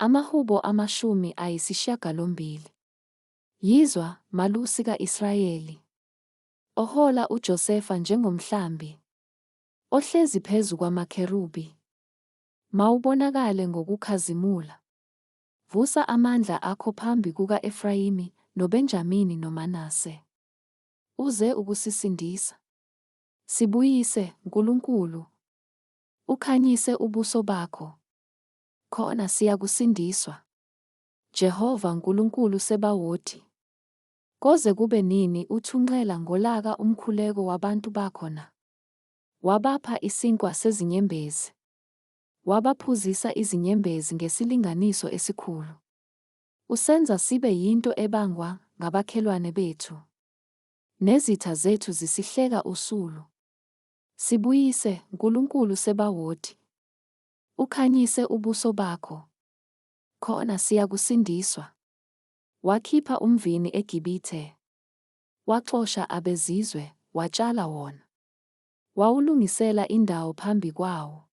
Amahubo 80. Yizwa, malusi ka-Israyeli. Ohola uJosefa njengomhlambi, ohlezi phezu kwamakherubi. Mawubonakale ngokukhazimula. Vusa amandla akho phambi kuka-Efrayimi noBenjamini noManase. Uze ukusisindisa. Sibuyise, Nkulunkulu. Ukhanyise ubuso bakho. Khona siyakusindiswa. Jehova Nkulunkulu Sebawothi. Koze kube nini uthunqela ngolaka umkhuleko wabantu bakho na? Wabapha isinkwa sezinyembezi. Wabaphuzisa izinyembezi ngesilinganiso esikhulu. Usenza sibe yinto ebangwa ngabakhelwane bethu. Nezitha zethu zisihleka usulu. Sibuyise, Nkulunkulu Sebawothi. Ukhanyise ubuso bakho. Khona siyakusindiswa. Wakhipha umvini eGibhithe. Waxosha abezizwe, watshala wona. Wawulungisela indawo phambi kwawo.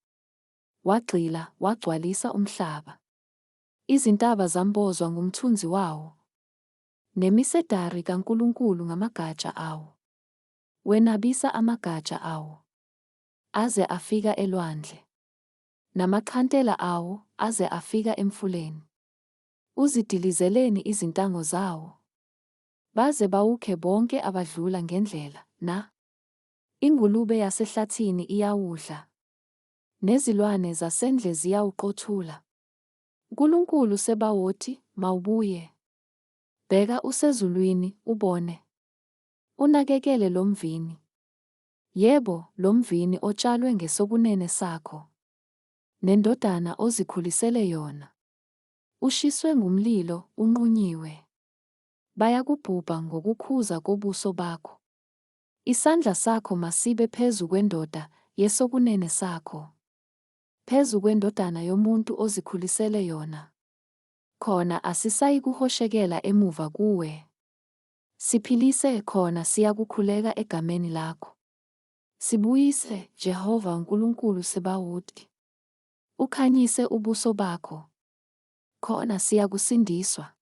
Wagxila, wagcwalisa umhlaba. Izintaba zambozwa ngumthunzi wawo. Nemisedari kaNkulunkulu ngamagatsha awo. Wenabisa amagatsha awo, aze afika elwandle. Namaxhantela awo, aze afika emfuleni. Uzidilizeleni izintango zawo. Baze bawukhe bonke abadlula ngendlela, na? Ingulube yasehlathini iyawudla. Nezilwane zasendle ziyawuqothula. Nkulunkulu Sebawothi, mawubuye. Bheka usezulwini, ubone. Unakekele lo mvini. Yebo, lo mvini otshalwe ngesokunene sakho. Nendodana ozikhulisele yona. Ushiswe ngumlilo, unqunyiwe. Bayakubhubha ngokukhuza kobuso bakho. Isandla sakho masibe phezu kwendoda yesokunene sakho. Phezu kwendodana yomuntu ozikhulisele yona. Khona asisayikuhoshekela emuva kuwe. Siphilise khona siyakukhuleka egameni lakho. Sibuyise, Jehova Nkulunkulu Sebawothi. Ukhanyise ubuso bakho. Khona siyakusindiswa.